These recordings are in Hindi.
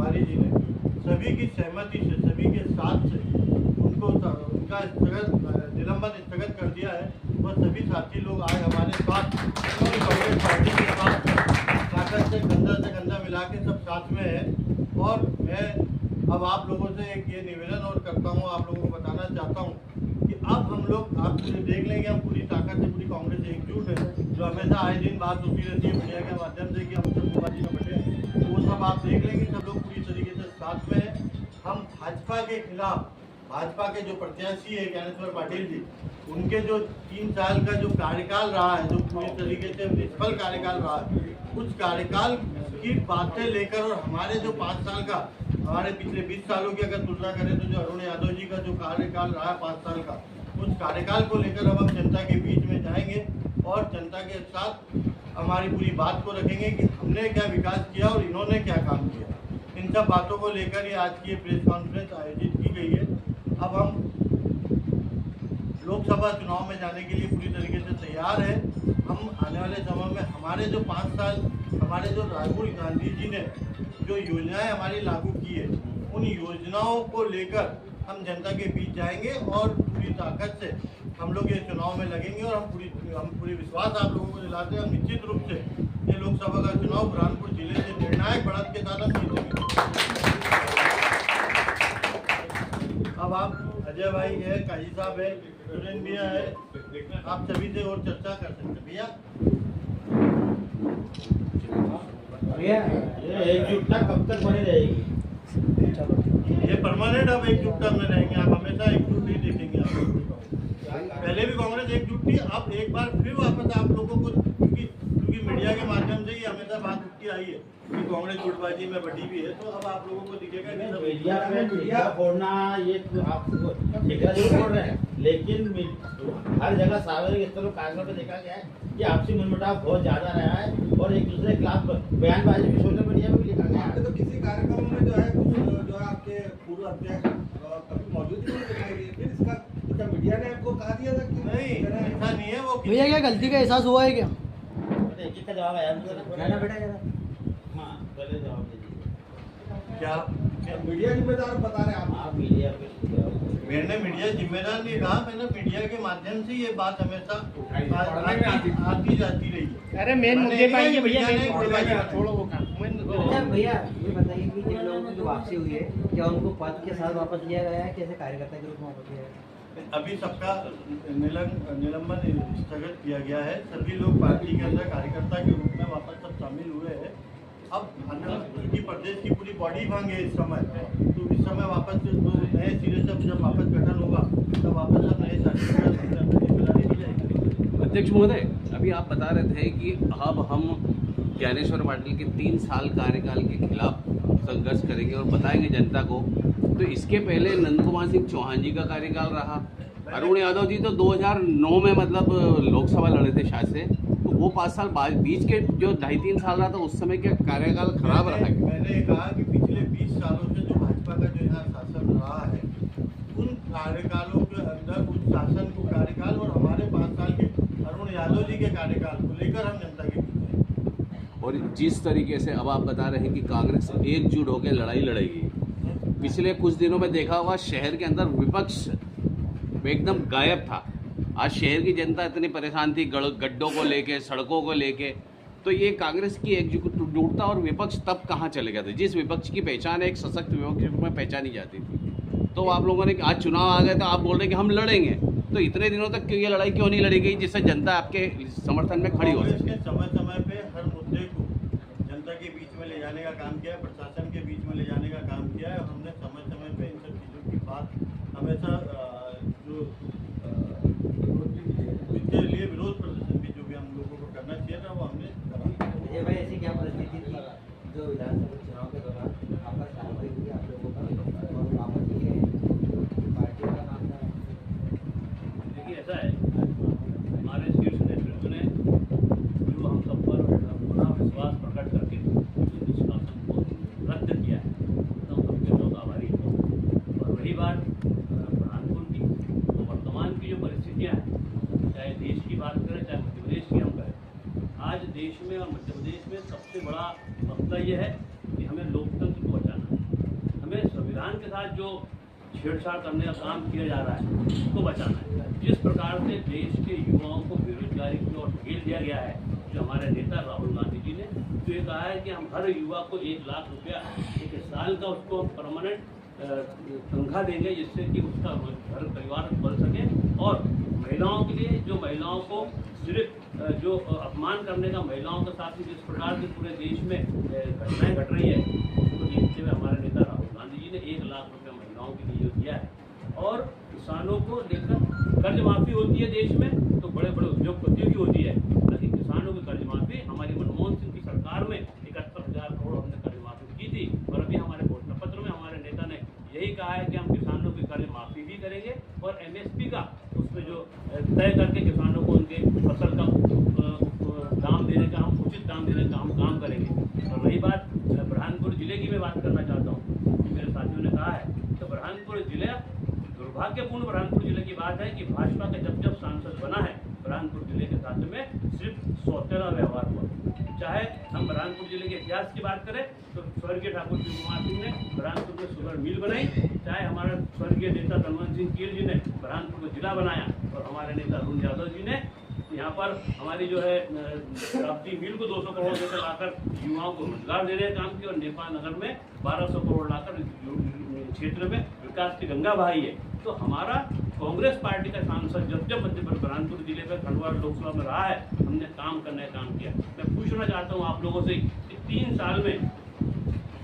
तिवारी जी ने सभी की सहमति से, सभी के साथ से उनका निलंबन स्थगित कर दिया है। और सभी साथी लोग आज हमारे साथ कांग्रेस पार्टी के साथ ताकत से कंधा मिला के सब साथ में है। और मैं अब आप लोगों से एक ये निवेदन और करता हूँ, आप लोगों को बताना चाहता हूँ कि अब हम लोग आप देख लेंगे, हम पूरी ताकत से पूरी कांग्रेस एकजुट है। जो हमेशा आए दिन बात होती रहती है मीडिया के माध्यम से कि हम सब पार्टी में बटे हैं, तो वो सब आप देख लेंगे, सब लोग पूरी तरीके से साथ में है। हम भाजपा के खिलाफ, भाजपा के जो प्रत्याशी है ज्ञानेश्वर पाटिल जी, उनके जो 3 साल का जो कार्यकाल रहा है, जो पूरी तरीके से निष्फल कार्यकाल रहा है, उस कार्यकाल की बातें लेकर और हमारे जो 5 साल का, हमारे पिछले 20 सालों की अगर तुलना करें तो जो अरुण यादव जी का जो कार्यकाल रहा है 5 साल का, उस कार्यकाल को लेकर अब हम जनता के बीच में जाएंगे और जनता के साथ हमारी पूरी बात को रखेंगे कि हमने क्या विकास किया और इन्होंने क्या काम किया। इन सब बातों को लेकर ही आज की प्रेस कॉन्फ्रेंस आयोजित की गई है। अब हम लोकसभा चुनाव में जाने के लिए पूरी तरीके से तैयार है। हम आने वाले समय में हमारे जो 5 साल, हमारे जो राहुल गांधी जी ने जो योजनाएं हमारी लागू की है, उन योजनाओं को लेकर हम जनता के बीच जाएंगे और पूरी ताकत से हम लोग ये चुनाव में लगेंगे। और हम पूरी विश्वास आप लोगों को दिलाते हैं, हम निश्चित रूप से ये लोकसभा का चुनाव बुरहानपुर जिले से निर्णायक बढ़त के साथ हम जीतेंगे। अब आप अजय भाई है, काजी साहब है, सुरेंद्र भैया है, आप सभी से और चर्चा कर सकते हैं। भैया ये एकजुटता कब तक बनी रहेगी? ये परमानेंट अब एकजुटता में रहेंगे, आप हमेशा एकजुट ही देखेंगे। आप पहले भी कांग्रेस एकजुट थी, अब एक बार फिर वापस आप लोगों को, क्योंकि मीडिया के माध्यम से ही हमेशा बात उठती आई है कि कांग्रेस गुटबाजी में बटी भी है, तो अब आप लोगों को दिखेगा कि सब मीडिया फोड़ना ये आप बोल रहे हैं, लेकिन हर जगह सार्वजनिक स्थलों कागजों में देखा गया है कि आपसी मनमुटाव बहुत ज्यादा रहा है और एक दूसरे के खिलाफ बयानबाजी भी सोशल मीडिया में भी लिखा गया है। तो किसी कार्यक्रम में जो है जो है आपके पूर्व अध्यक्ष कभी मौजूद ही नहीं दिखाई दिए, फिर इसका क्या मीडिया ने आपको कहा दिया था कि नहीं, ऐसा नहीं है। वो भैया क्या गलती का एहसास हुआ है क्या? एक का जवाब आया ना बेटा जरा। हाँ पहले जवाब दीजिए। क्या मीडिया जिम्मेदार बता रहे हैं आप? मीडिया मैंने मीडिया जिम्मेदार नहीं कहा, मैंने मीडिया के माध्यम से ये बात हमेशा आती जाती रही है। अरे मेन मुद्दे पर आइए भैया, छोड़ो वो काम। अच्छा भैया ये बताइए कि जिन लोगों की जो वापसी हुई है, क्या उनको पद के साथ वापस लिया गया है, कैसे कार्यकर्ता के रूप में वापस लिया गया है? अभी सबका निलंबन स्थगित किया गया है। सभी लोग पार्टी के अंदर कार्यकर्ता के रूप में वापस सब शामिल हुए हैं। अब क्योंकि प्रदेश की पूरी बॉडी भांग है इस समय, तो इस समय वापस नए सिरे से जब वापस गठन होगा तब वापस सब नए जिम्मेदारी दी जाएगी। अध्यक्ष महोदय, अभी आप बता रहे थे कि अब हम ज्ञानेश्वर पाटिल के 3 साल कार्यकाल के खिलाफ संघर्ष करेंगे और बताएंगे जनता को। तो इसके पहले नंद कुमार सिंह चौहान जी का कार्यकाल रहा, अरुण यादव जी तो 2009 में मतलब लोकसभा लड़े थे शायद से, तो वो 5 साल बाद बीच के जो 2.5-3 साल रहा था उस समय क्या कार्यकाल खराब रहा है? मैंने कहा कि पिछले 20 सालों से जो भाजपा का जो यहाँ शासन रहा है, उन कार्यकालों के अंदर उस शासन को कार्यकाल और हमारे 5 साल के अरुण यादव जी के कार्यकाल को लेकर हम जनता के बीच हैं। और जिस तरीके से अब आप बता रहे हैं कि कांग्रेस एकजुट होकर लड़ाई लड़ेगी, पिछले कुछ दिनों में देखा हुआ शहर के अंदर विपक्ष एकदम गायब था। आज शहर की जनता इतनी परेशान थी गड्ढों को लेके, सड़कों को लेके, तो ये कांग्रेस की एकजुटता और विपक्ष तब कहाँ चले गए थे? जिस विपक्ष की पहचान एक सशक्त विपक्ष के रूप में पहचानी जाती थी, तो आप लोगों ने आज चुनाव आ गए तो आप बोल रहे हैं कि हम लड़ेंगे, तो इतने दिनों तक ये लड़ाई क्यों नहीं लड़ी गई जिससे जनता आपके समर्थन में खड़ी हो सके? समय समय पे हर मुद्दे को जनता के बीच में ले जाने का काम किया है, प्रशासन के बीच में ले जाने का काम किया है। हमने समय समय पे इन सब चीज़ों की बात हमेशा जो इसके लिए विरोध प्रदर्शन भी जो भी हम लोगों को करना चाहिए था वो हमने करा। ये भाई ऐसी क्या परिस्थिति थी जो विधानसभा चुनाव के दौरान आपस कार्रवाई हुई आप लोगों का और वापस लिए पार्टी का नाम था? देखिए ऐसा है, हमारे शीर्ष नेतृत्व ने जो हम सब पर अपना विश्वास प्रकट करके निष्कासन को रद्द किया है, तो हम सबके बहुत आभारी हैं। और रही बात बुरहानपुर की, तो वर्तमान की जो परिस्थितियाँ हैं, चाहे देश की बात करें चाहे मध्य प्रदेश की हम करें, आज देश में और मध्य प्रदेश में सबसे बड़ा मसला ये है कि हमें लोकतंत्र को बचाना है। हमें संविधान के साथ जो छेड़छाड़ करने का काम किया जा रहा है उसको बचाना है। जिस प्रकार से देश के युवाओं को बेरोजगारी की ओर ढकेल दिया गया है, जो हमारे नेता राहुल गांधी जी ने तो ये कहा है कि हम हर युवा को 1 लाख रुपया 1 साल का उसको परमानेंट तनख्वाह देंगे, जिससे कि उसका घर परिवार बढ़ सके। और महिलाओं के लिए, जो महिलाओं को सिर्फ जो अपमान करने का महिलाओं के साथ जिस प्रकार से पूरे देश में घटनाएं घट रही है, उसको देखते हुए हमारे नेता राहुल गांधी जी ने 1 लाख रुपया महिलाओं के लिए जो दिया है। और किसानों को लेकर कर्ज माफी होती है देश में तो बड़े बड़े उद्योगपतियों की होती है, लेकिन किसानों की कर्ज माफी हमारी मनमोहन सिंह की सरकार में 71,000 करोड़ हमने कर्ज माफी की थी। और अभी हमारे घोषणा पत्र में हमारे नेता ने यही कहा है कि हम किसानों की कर्ज माफी भी करेंगे और MSP का उसमें जो तय करके किसानों को उनके फसल का दाम देने का, हम उचित दाम देने का हम काम करेंगे। और रही बात बुरहानपुर जिले की मैं बात करना चाहता हूँ, मेरे साथियों ने कहा है तो बुरहानपुर जिला, दुर्भाग्यपूर्ण बुरहानपुर जिले की बात है कि भाजपा का जब सांसद बना है, बुरहानपुर जिले के साथ में सिर्फ सौतेला व्यवहार हुआ। चाहे हम बुरहानपुर जिले के इतिहास की बात करें तो स्वर्गीय ठाकुर शिव कुमार सिंह ने बुरहानपुर में शुगर मिल बनाई, चाहे हमारे स्वर्गीय नेता धनवंत सिंह कीर जी ने बुरहानपुर को जिला बनाया, और हमारे नेता अरुण यादव जी ने यहाँ पर हमारी जो है राप्ती मिल को 200 करोड़ देकर लाकर युवाओं को रोजगार देने का काम किया, और नेपाल नगर में 1200 करोड़ लाकर क्षेत्र में विकास की गंगा बहाई है। तो हमारा कांग्रेस पार्टी का सांसद जब मध्य बुरहानपुर जिले में खंडवा लोकसभा में रहा है, हमने काम करने का काम किया। मैं पूछना चाहता हूँ आप लोगों से कि 3 साल में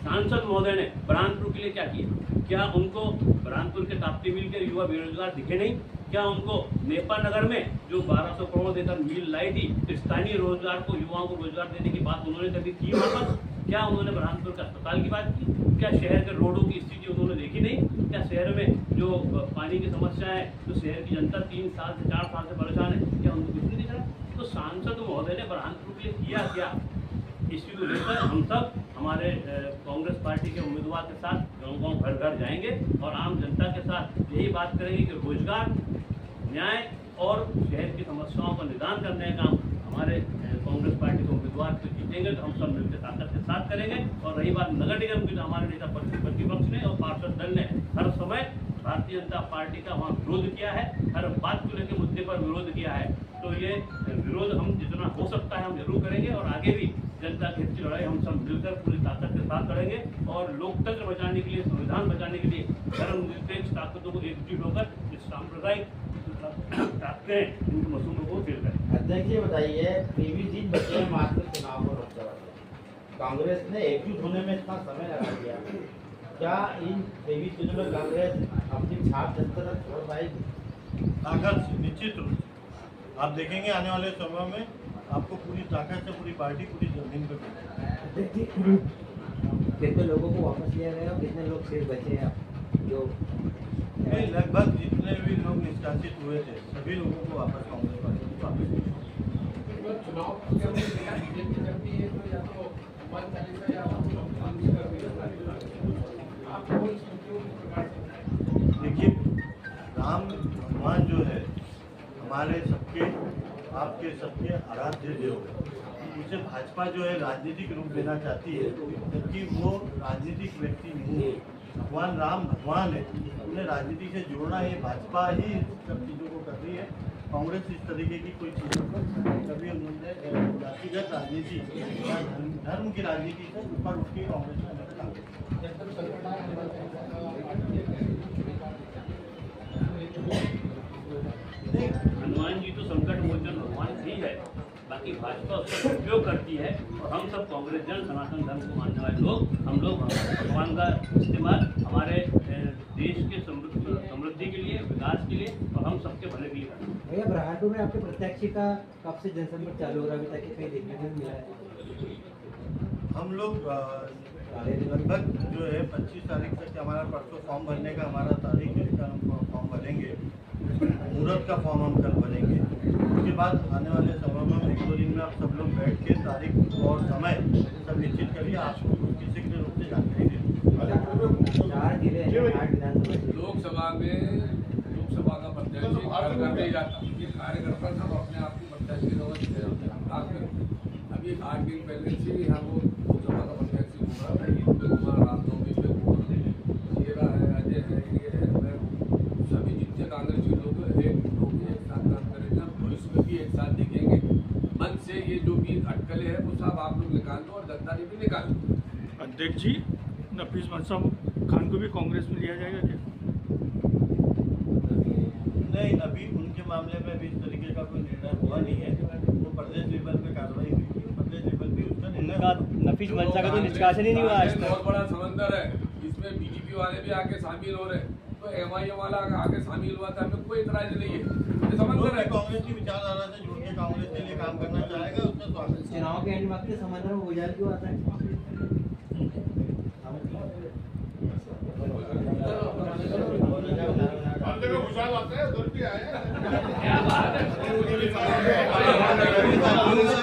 सांसद महोदय ने बुरहानपुर के लिए क्या किया? क्या उनको बुरहानपुर के ताप्ती मिल के युवा बेरोजगार दिखे नहीं? क्या उनको नेपा नगर में जो 1200 करोड़ देकर मिल लाई थी, स्थानीय रोजगार को, युवाओं को रोजगार देने की बात उन्होंने कभी की वापस? क्या उन्होंने बुरहानपुर के अस्पताल की बात की? क्या शहर के रोडों की स्थिति उन्होंने देखी नहीं? क्या शहर में जो पानी की समस्या है, जो शहर की जनता 3 साल से 4 साल से परेशान है, क्या उनको कुछ नहीं दिख रहा? तो सांसद महोदय ने बुरहानपुर के लिए किया क्या? इसी को लेकर हम सब हमारे कांग्रेस पार्टी के उम्मीदवार के साथ गाँव-गाँव, घर-घर जाएंगे और आम जनता के साथ यही बात करेंगे कि रोजगार, न्याय और शहर की समस्याओं का निदान करने का काम हमारे कांग्रेस पार्टी के उम्मीदवार को जीतेंगे तो हम सब मिलकर ताकत के साथ करेंगे। और रही बात नगर निगम की, तो हमारे नेता प्रतिपक्ष ने और पार्षद दल ने हर समय भारतीय जनता पार्टी का वहाँ विरोध किया है, हर बात को लेकर मुद्दे पर विरोध किया है। तो ये विरोध हम जितना हो सकता है हम जरूर करेंगे, और आगे भी जनता के हित की लड़ाई हम सब मिलकर पूरी ताकत के साथ लड़ेंगे। और लोकतंत्र बचाने के लिए, संविधान बचाने के लिए धर्मनिरपेक्ष ताकतों को एकजुट होकर इस सांप्रदायिक ताकतें, इन मसूलों को फेल करें। अध्यक्ष जी बताइए, 23 दिन बचे हैं मात्र चुनाव को रोकने वाले, कांग्रेस ने एकजुट होने में इतना समय लगा दिया, क्या इन 23 दिनों में कांग्रेस अपनी छाप जनता तक छोड़ पाएगी? ताकत से, निश्चित रूप से आप देखेंगे आने वाले समय में आपको पूरी ताकत से पूरी पार्टी पूरी जमीन पर मिलेगी। कितने लोगों को वापस लिया गया, कितने लोग शेष बचे हैं जो नहीं, लगभग जितने भी लोग निष्कासित हुए थे सभी लोगों को वापस कांग्रेस पार्टी को वापस देखिए, राम भगवान जो है हमारे सबके, आपके सबके आराध्य देव है। उसे भाजपा जो है राजनीतिक रूप देना चाहती है, जबकि वो राजनीतिक व्यक्ति नहीं है। भगवान राम भगवान है, उन्हें राजनीति से जोड़ना है, भाजपा ही सब चीज़ों को कर रही है। कांग्रेस इस तरीके की कोई चीज़ों को कभी उन्होंने जातिगत राजनीति या धर्म की राजनीति से ऊपर उठ के कांग्रेस में हनुमान जी तो संकट मोचन भगवान ही है, बाकी भाजपा उसका उपयोग करती है। और हम सब कांग्रेस जन, सनातन धर्म को मानने वाले लोग, हम लोग भगवान का इस्तेमाल हमारे देश के समृद्धि के लिए, विकास के लिए और हम सबके भले के लिए करते हैं। भैया, बुरहानपुर में आपके प्रत्याशी का कब से जनसंपर्क चालू हो रहा है, अभी तक कहीं देखने को मिला है? हम लोग लगभग जो है 25 तारीख तक हमारा परसों फॉर्म भरने का हमारा तारीख है, हम फॉर्म भरेंगे। मुहूर्त का फॉर्म हम कल भरेंगे। उसके बाद आने वाले समय में 1-2 दिन में आप सब लोग बैठ के तारीख और समय सब निश्चित करिए, आपको किसी के रूप से जानकारी देंगे। 4 जिले हैं, 8 विधानसभा। लोकसभा का प्रत्याशी कार्यकर्ता नहीं जाता, ये कार्यकर्ता सब अपने आप को प्रत्याशी की अभी 8 दिन पहले से यहाँ वो लोकसभा का प्रत्याशी घूम रहा था, ईद पे घूमा, रामनवमी पे घूमा, निकालो। अध्यक्ष जी, नफीस मंसूर खान को भी कांग्रेस में लिया जाएगा क्या? नहीं, अभी उनके मामले में भी इस तरीके का कोई निर्णय हुआ नहीं है। वो प्रदेश लेवल पे कार्रवाई हुई थी, प्रदेश लेवल पे उसका निर्णय नफीस मंसा का तो निष्कासन ही नहीं हुआ आज ये तक। बहुत बड़ा समंदर है, इसमें बीजेपी वाले भी आके शामिल हो रहे हैं, तो एमआईएम वाला आके शामिल हुआ था, हमें कोई इतराज नहीं है, ये समंदर है। कांग्रेस की विचारधारा से जुड़ के कांग्रेस के लिए काम करना चाहेगा, उसका स्वागत है। चुनाव के एंड वक्त के समंदर में उजाल क्यों आता है? हर जगह भूचाल आता है, उधर भी आया है। क्या बात है।